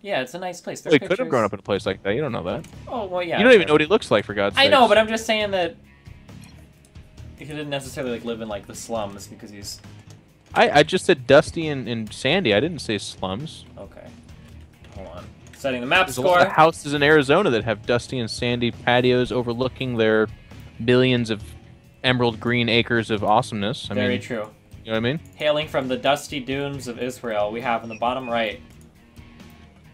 Yeah, it's a nice place. Well, he could have grown up in a place like that. You don't know that. Oh, well, yeah. You don't even know what he looks like, for God's sake. I know, but I'm just saying that he didn't necessarily like live in like the slums because he's... I just said dusty and sandy. I didn't say slums. Okay. Hold on. Setting the map There's score. a lot of houses in Arizona that have dusty and sandy patios overlooking their millions of emerald green acres of awesomeness. Very true. You know what I mean? Hailing from the dusty dunes of Israel, we have in the bottom right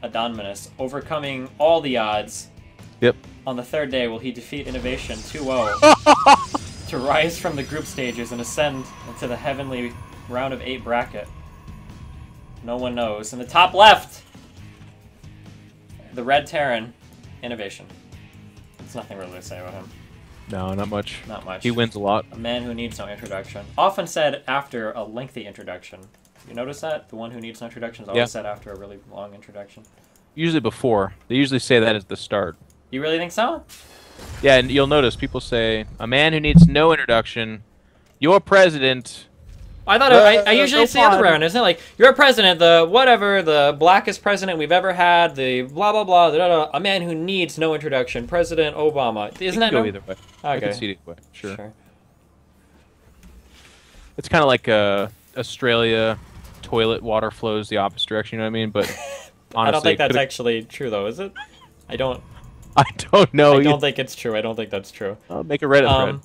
Adonminus overcoming all the odds. Yep. On the third day, will he defeat INnoVation 2-0 to rise from the group stages and ascend into the heavenly round of 8 bracket? No one knows. In the top left, the Red Terran, INnoVation. There's nothing really to say about him. No, not much. Not much. He wins a lot. A man who needs no introduction. Often said after a lengthy introduction. You notice that? The one who needs no introduction is always said after a really long introduction. Usually before. They usually say that at the start. You really think so? Yeah, and you'll notice people say, a man who needs no introduction, your president... I thought I usually it's the other way around, isn't it? Like, you're president, the whatever, the blackest president we've ever had, the blah, blah, blah, blah, blah, a man who needs no introduction, President Obama. Isn't that go either way. Okay. I can see it either way, sure. It's kind of like Australia toilet water flows the opposite direction, you know what I mean? But honestly, I don't think that's actually true, though, is it? I don't know. I don't think it's true. I don't think that's true. I'll make a Reddit thread.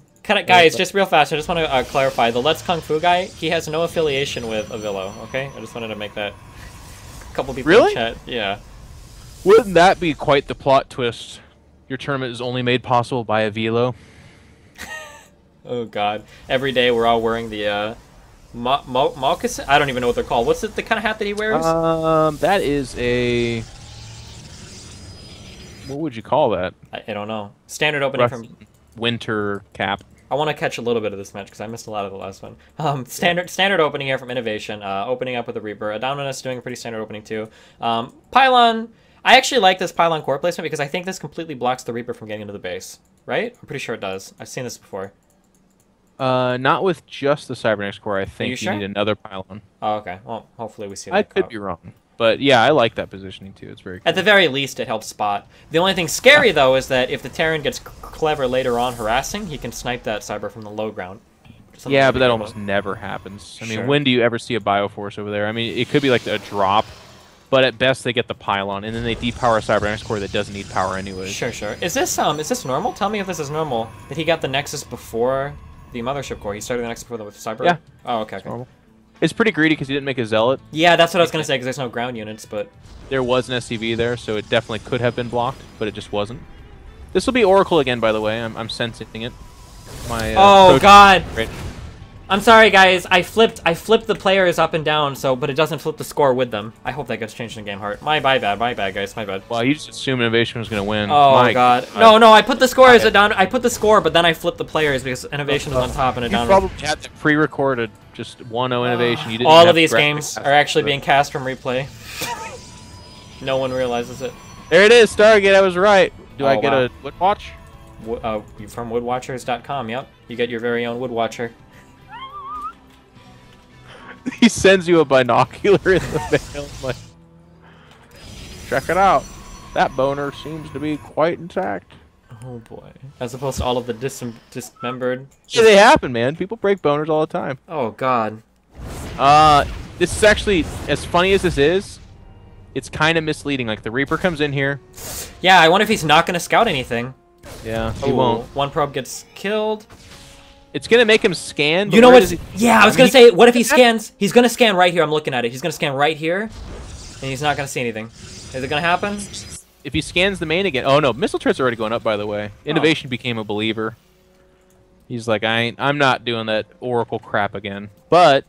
Guys, just real fast, I just want to clarify. The Let's Kung Fu guy, he has no affiliation with Avillo, okay? I just wanted to make that. A couple people in chat. Yeah. Wouldn't that be quite the plot twist? Your tournament is only made possible by Avillo. Oh, God. Every day we're all wearing the, moccasin? I don't even know what they're called. What's the kind of hat that he wears? That is a... What would you call that? I don't know. Standard opening from... Winter cap. I want to catch a little bit of this match because I missed a lot of the last one. Standard opening here from INnoVation, opening up with the Reaper. Adonminus doing a pretty standard opening too. Pylon, I actually like this Pylon core placement because I think this completely blocks the Reaper from getting into the base. Right? I'm pretty sure it does. I've seen this before. Not with just the Cybernetics core. I think you need another Pylon. Oh, okay. Well, hopefully we see that. I could be wrong. But yeah, I like that positioning too. It's very cool. At the very least, it helps spot. The only thing scary, though, is that if the Terran gets clever later on harassing, he can snipe that Cyber from the low ground. Yeah, but that almost never happens. I mean, when do you ever see a Bioforce over there? I mean, it could be like a drop, but at best they get the Pylon, and then they depower a Cybernetics core that doesn't need power anyways. Sure. Is this normal? Tell me if this is normal. That he got the Nexus before the Mothership core. He started the Nexus before with Cyber? Yeah. Oh, okay. Normal. It's pretty greedy because he didn't make a Zealot. Yeah, that's what I was going to say, because there's no ground units, but... There was an SCV there, so it definitely could have been blocked, but it just wasn't. This will be Oracle again, by the way. I'm sensing it. My, oh, God! I'm sorry, guys. I flipped the players up and down, but it doesn't flip the score with them. I hope that gets changed in Game Heart. My bad, guys. My bad. Well, you just assumed INnoVation was going to win. Oh, my God. No, I put the score as Adon. I put the score, but then I flipped the players because INnoVation is on top and Adon. You probably had to pre-recorded just 1-0 INnoVation. You didn't all of these games are actually being cast from replay. No one realizes it. There it is, Stargate. I was right. Do I get a Woodwatch? From woodwatchers.com. Yep, you get your very own Woodwatcher. He sends you a binocular in the mail. Like, check it out. That boner seems to be quite intact. Oh boy. As opposed to all of the dismembered. Yeah, they happen, man. People break boners all the time. Oh God. This is actually, as funny as this is, it's kind of misleading. Like, the Reaper comes in here. Yeah, I wonder if he's not going to scout anything. Yeah, he won't. One probe gets killed. It's going to make him scan. You know what? Yeah, I was going to say, what if he scans? He's going to scan right here. I'm looking at it. He's going to scan right here, and he's not going to see anything. Is it going to happen? If he scans the main again... Oh, no. Missile turrets are already going up, by the way. INnoVation became a believer. He's like, I'm not doing that Oracle crap again. But...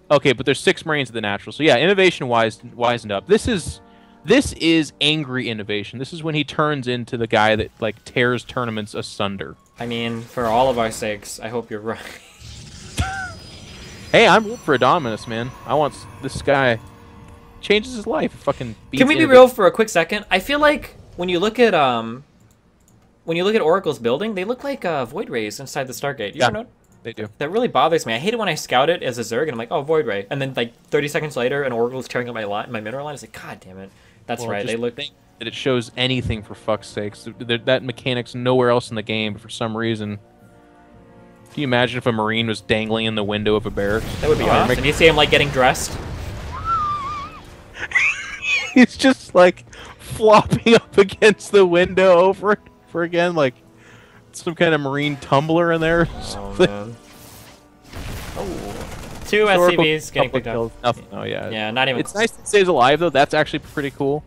Okay, but there's 6 Marines of the Natural. So yeah, INnoVation wisened up. This is angry INnoVation. This is when he turns into the guy that, like, tears tournaments asunder. I mean, for all of our sakes, I hope you're right. Hey, I'm rooting for Adonminus, man. I want this guy... Changes his life. Fucking beats Can we be real for a quick second? I feel like when you look at Oracle's building, they look like Void Rays inside the Stargate. You ever know? They do. That really bothers me. I hate it when I scout it as a Zerg and I'm like, oh, Void Ray. And then like 30 seconds later, an Oracle is tearing up my mineral line. It's like, god damn it. That's right. They look... that it shows anything for fuck's sakes. That mechanic's nowhere else in the game, but for some reason... Can you imagine if a Marine was dangling in the window of a barracks? That would be awesome. You see him like getting dressed? He's just like flopping up against the window over and over again, like some kind of Marine tumbler in there or something. Man. Oh. 2 SCVs getting picked up. Nothing. Oh, yeah. Yeah, not even... It's nice that he stays alive, though. That's actually pretty cool.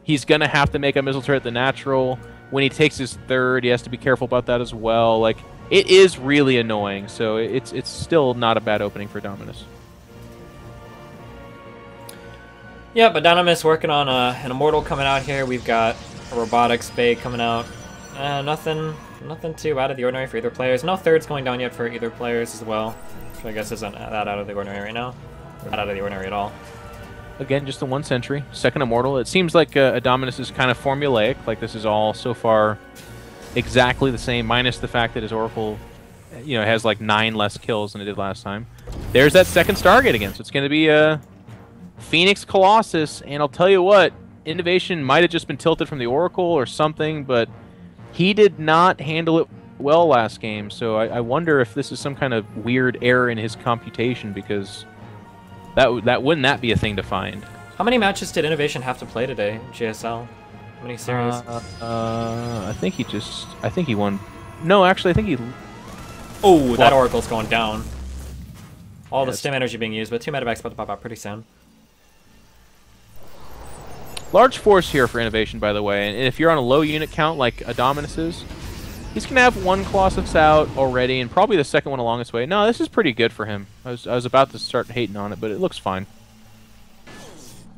He's going to have to make a missile turret the natural. When he takes his 3rd, he has to be careful about that as well. Like, it is really annoying, so it's still not a bad opening for Adonminus. Yeah, but Adonminus working on an Immortal coming out here. We've got a Robotics Bay coming out. Nothing too out of the ordinary for either players. No 3rds going down yet for either players as well. Which I guess isn't that out of the ordinary right now. Not out of the ordinary at all. Again, just the 1 sentry. 2nd Immortal. It seems like Adonminus is kind of formulaic. Like, this is all so far exactly the same, minus the fact that his Oracle, you know, has like 9 less kills than it did last time. There's that 2nd Stargate again, so it's going to be Phoenix Colossus, and I'll tell you what, INnoVation might have just been tilted from the Oracle or something, but he did not handle it well last game, so I wonder if this is some kind of weird error in his computation, because wouldn't that be a thing to find? How many matches did INnoVation have to play today, GSL? How many series? I think he won. No, actually, I think he... Oh, that Oracle's going down. All the stim energy being used, but 2 medevacs about to pop out pretty soon. Large force here for INnoVation, by the way, and if you're on a low unit count like Adonminus is, he's going to have 1 Colossus out already, and probably the 2nd one along its way. No, this is pretty good for him. I was about to start hating on it, but it looks fine.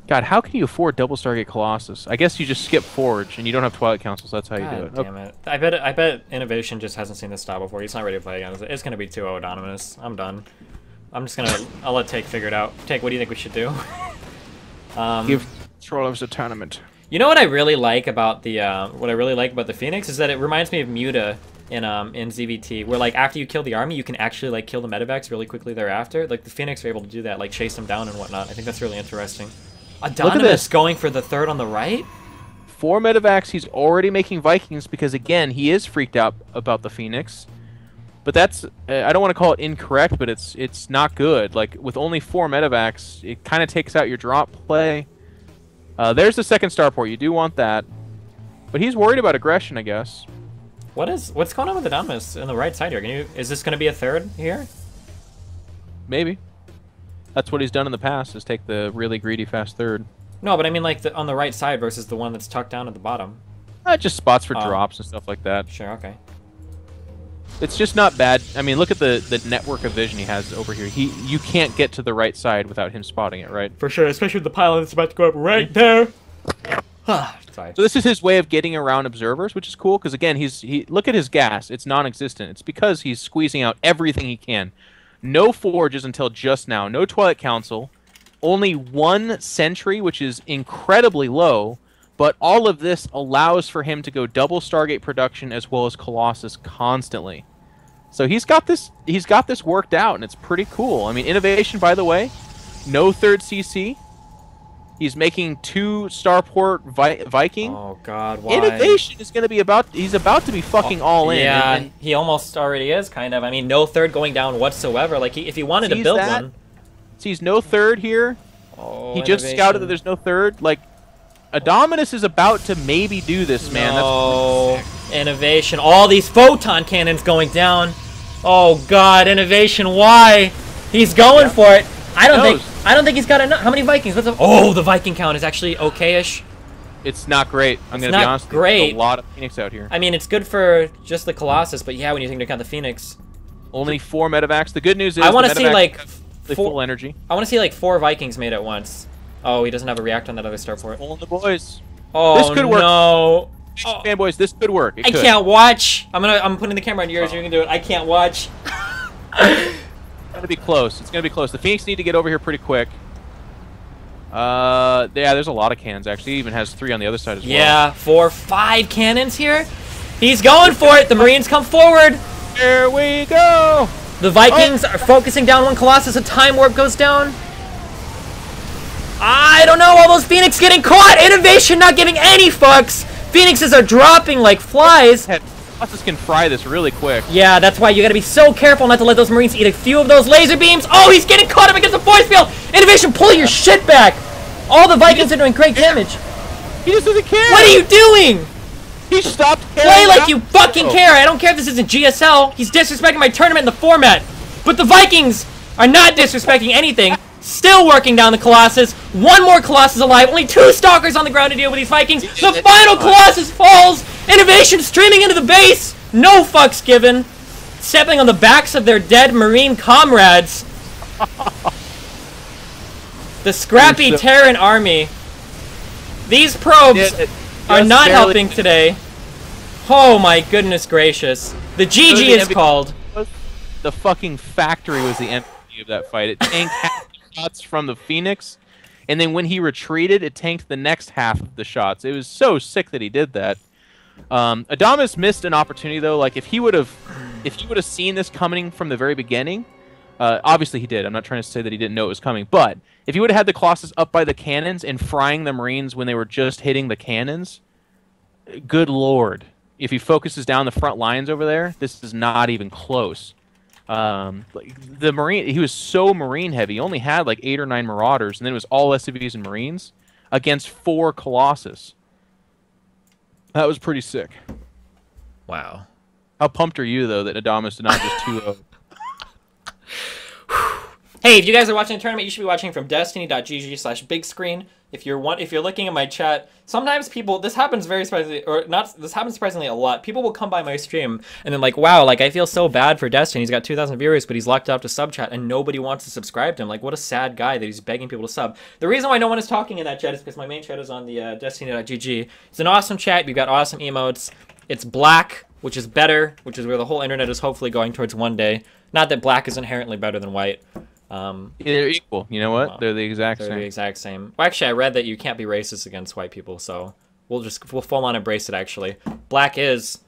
God, how can you afford double Stargate Colossus? I guess you just skip Forge, and you don't have Twilight Councils. That's how you do it. Damn it. I bet INnoVation just hasn't seen this style before. He's not ready to play again. It's going to be 2-0 Adonminus. I'm done. I'm just going to... I'll let Take figure it out. Take, what do you think we should do? Give controllers a tournament. You know what I really like about the Phoenix is that it reminds me of Muta in ZVT, where like after you kill the army, you can actually like kill the medevacs really quickly thereafter. Like the Phoenix are able to do that, like chase them down and whatnot. I think that's really interesting. Adonminus going for the 3rd on the right? 4 medevacs, he's already making Vikings because, again, he is freaked out about the Phoenix. But that's, I don't want to call it incorrect, but it's not good. Like, with only 4 medevacs, it kind of takes out your drop play. There's the 2nd starport. You do want that. But he's worried about aggression, I guess. What's going on with Adonminus on the right side here? Is this going to be a 3rd here? Maybe. That's what he's done in the past, is take the really greedy fast 3rd. No, but I mean like on the right side versus the one that's tucked down at the bottom. Just spots for drops and stuff like that. Sure, okay. It's just not bad. I mean, look at the network of vision he has over here. You can't get to the right side without him spotting it, right? For sure, especially with the pylon that's about to go up right there. Sorry. So this is his way of getting around observers, which is cool, because again, look at his gas. It's non-existent. It's because he's squeezing out everything he can. No forges until just now. No Twilight Council. Only 1 sentry, which is incredibly low. But all of this allows for him to go double Stargate production as well as Colossus constantly. So he's got this worked out, and it's pretty cool. I mean, INnoVation, by the way, no 3rd CC. He's making 2 starport Viking. Oh God, why? INnoVation is going to be he's about to be fucking all in. Yeah, and he almost already is, kind of. I mean, no 3rd going down whatsoever. Like, if he wanted to build one. Sees no 3rd here. Oh, he just scouted that there's no 3rd. Like, Adonminus is about to maybe do this, man. No. INnoVation. All these photon cannons going down. Oh God, INnoVation, why? He's going for it. I don't think he's got enough. How many Vikings? The Viking count is actually okay-ish. It's not great. I'm going to be honest. Great. There's a lot of Phoenix out here. I mean, it's good for just the Colossus, but yeah, when you take into account the Phoenix. Only 4 medevacs. The good news is I want to see like full energy. I want to see like 4 Vikings made at once. Oh, he doesn't have a react on that other starport. Pulling the boys. Oh, this could work. No. Oh. Fanboys, this could work. I can't watch. I'm putting the camera on yours. You can do it. I can't watch. It's gonna be close. It's gonna be close. The Phoenix need to get over here pretty quick. Yeah, there's a lot of cannons actually. He even has 3 on the other side as well. Yeah, 4, 5 cannons here. He's going for it. The Marines come forward. Here we go. The Vikings are focusing down one Colossus. A time warp goes down. I don't know. All those Phoenix getting caught. INnoVation not giving any fucks. Phoenixes are dropping like flies. Colossus can fry this really quick. Yeah, that's why you gotta be so careful not to let those Marines eat a few of those laser beams. Oh, he's getting caught up against the force field. INnoVation, pull your shit back. All the Vikings are doing great damage. He just doesn't care. What are you doing? He stopped caring. Play like you fucking care. I don't care if this isn't GSL. He's disrespecting my tournament and the format. But the Vikings are not disrespecting anything. Still working down the Colossus. One more Colossus alive. Only 2 Stalkers on the ground to deal with these Vikings. The final Colossus falls. INnoVation streaming into the base. No fucks given. Stepping on the backs of their dead Marine comrades. The scrappy Terran army. These probes are not helping today. Oh my goodness gracious. The GG is called. The fucking factory was the MVP of that fight. It tanked half the shots from the Phoenix, and then when he retreated, it tanked the next half of the shots. It was so sick that he did that. Adonminus missed an opportunity though. Like if he would have seen this coming from the very beginning, obviously he did. I'm not trying to say that he didn't know it was coming, but if he would have had the Colossus up by the cannons and frying the Marines when they were just hitting the cannons, good lord. If he focuses down the front lines over there, this is not even close. Like the Marine, he was so Marine heavy. He only had like 8 or 9 Marauders, and then it was all SCVs and Marines against 4 Colossus. That was pretty sick. Wow. How pumped are you though that Adonminus did not just 2-0? Hey, if you guys are watching the tournament, you should be watching from destiny.gg/big screen. If you're looking at my chat, sometimes people, this happens very surprisingly, or not, this happens surprisingly a lot. People will come by my stream and then like, wow, like I feel so bad for Destiny. He's got 2,000 viewers, but he's locked up to sub chat and nobody wants to subscribe to him. Like, what a sad guy that he's begging people to sub. The reason why no one is talking in that chat is because my main chat is on the destiny.gg. It's an awesome chat. We've got awesome emotes. It's black, which is better, which is where the whole internet is hopefully going towards one day. Not that black is inherently better than white. They're equal. You know what? Well, they're the exact same. They're the exact same. Well, actually, I read that you can't be racist against white people, so we'll full on embrace it. Actually, black is.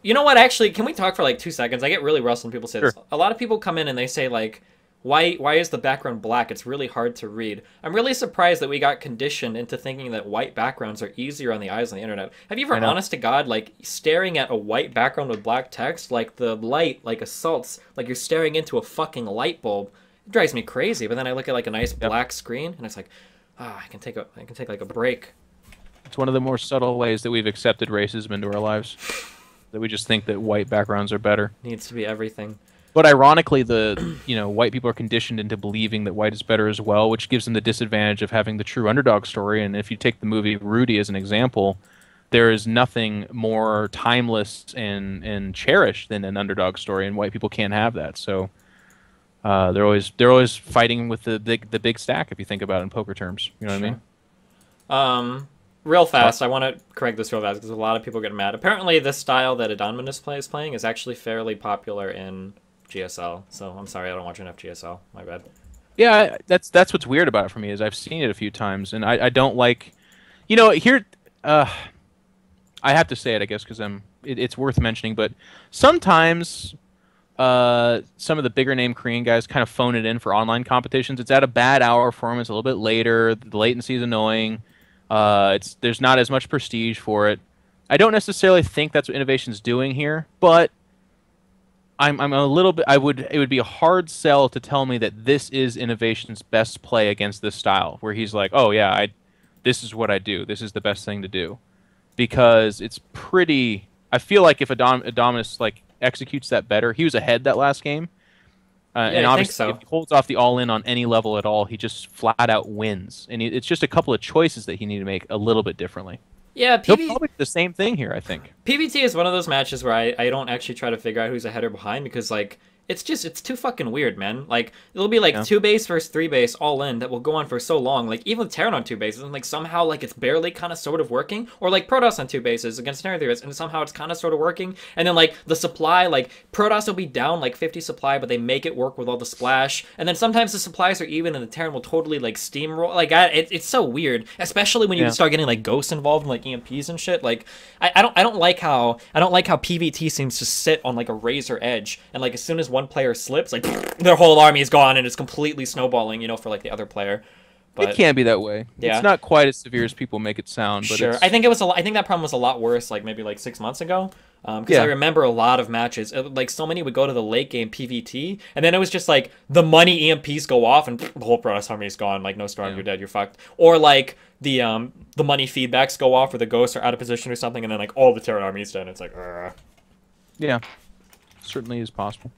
You know what? Actually, can we talk for like 2 seconds? I get really rusty when people say this. A lot of people come in and they say like, why is the background black? It's really hard to read. I'm really surprised that we got conditioned into thinking that white backgrounds are easier on the eyes on the internet. Have you ever, honest to God, like staring at a white background with black text, like the light like assaults, like you're staring into a fucking light bulb? It drives me crazy. But then I look at like a nice black screen and it's like, I can take like a break. It's one of the more subtle ways that we've accepted racism into our lives. That we just think that white backgrounds are better. Needs to be everything. But ironically, white people are conditioned into believing that white is better as well, which gives them the disadvantage of having the true underdog story. And if you take the movie Rudy as an example, there is nothing more timeless and cherished than an underdog story, and white people can't have that. So they're always fighting with the big stack. If you think about it in poker terms, you know what I mean? Real fast, I want to correct this real fast because a lot of people get mad. Apparently, this style that Adonminus is playing is actually fairly popular in GSL, so I'm sorry I don't watch enough GSL. My bad. Yeah, that's what's weird about it for me is I've seen it a few times and I don't like, here. I have to say it, I guess, because it's worth mentioning. But sometimes some of the bigger name Korean guys kind of phone it in for online competitions. It's at a bad hour for them. It's a little bit later. The latency is annoying. There's not as much prestige for it. I don't necessarily think that's what INnoVation's doing here, but I'm a little bit. It would be a hard sell to tell me that this is INnoVation's best play against this style, where he's like, oh yeah, this is what I do. This is the best thing to do, because it's pretty. I feel like if Adonminus like executes that better, he was ahead that last game, and obviously if he holds off the all in on any level at all, he just flat out wins. And it's just a couple of choices that he needs to make a little bit differently. Yeah, he'll probably do the same thing here, I think. PvT is one of those matches where I don't actually try to figure out who's ahead or behind, because like it's too fucking weird, man. Like it'll be like 2 base versus 3 base all in that will go on for so long. Like even with Terran on 2 bases, and like somehow like it's barely kind of sort of working, or like Protoss on 2 bases against Terran 3 bases, and somehow it's kind of sort of working. And then like the supply, like Protoss will be down like 50 supply, but they make it work with all the splash. And then sometimes the supplies are even, and the Terran will totally like steamroll. Like it's so weird, especially when you start getting like ghosts involved in like EMPs and shit. Like I don't like how PvT seems to sit on like a razor edge, and like as soon as one player slips, like their whole army is gone and it's completely snowballing, you know, for like the other player. But it can be that way. Yeah. It's not quite as severe as people make it sound. But sure, I think it was I think that problem was a lot worse, like maybe like 6 months ago. Because I remember a lot of matches, like so many would go to the late game PvT, and then it was just like the money EMPs go off and the whole Protoss army is gone. Like no storm, you're dead, you're fucked. Or like the money feedbacks go off, or the ghosts are out of position or something, and then like all the Terran army is dead. And it's like, yeah, certainly is possible.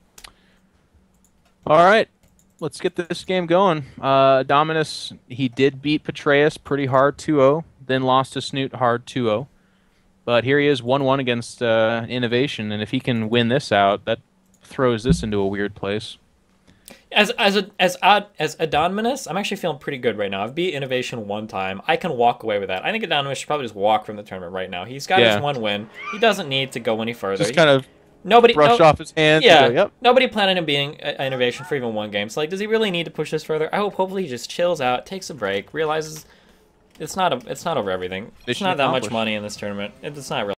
All right, let's get this game going. Adonminus, he did beat Patreus pretty hard 2-0, then lost to Snoot hard 2-0. But here he is 1-1 against INnoVation, and if he can win this out, that throws this into a weird place. As Adonminus, I'm actually feeling pretty good right now. I've beat INnoVation one time. I can walk away with that. I think Adonminus should probably just walk from the tournament right now. He's got his one win. He doesn't need to go any further. Just kind of brush off his hands. Yeah, and go, yep. Nobody planned on being INnoVation for even one game. So like, does he really need to push this further? I hope hopefully he just chills out, takes a break, realizes it's not over everything. It's not that much money in this tournament. It's not really.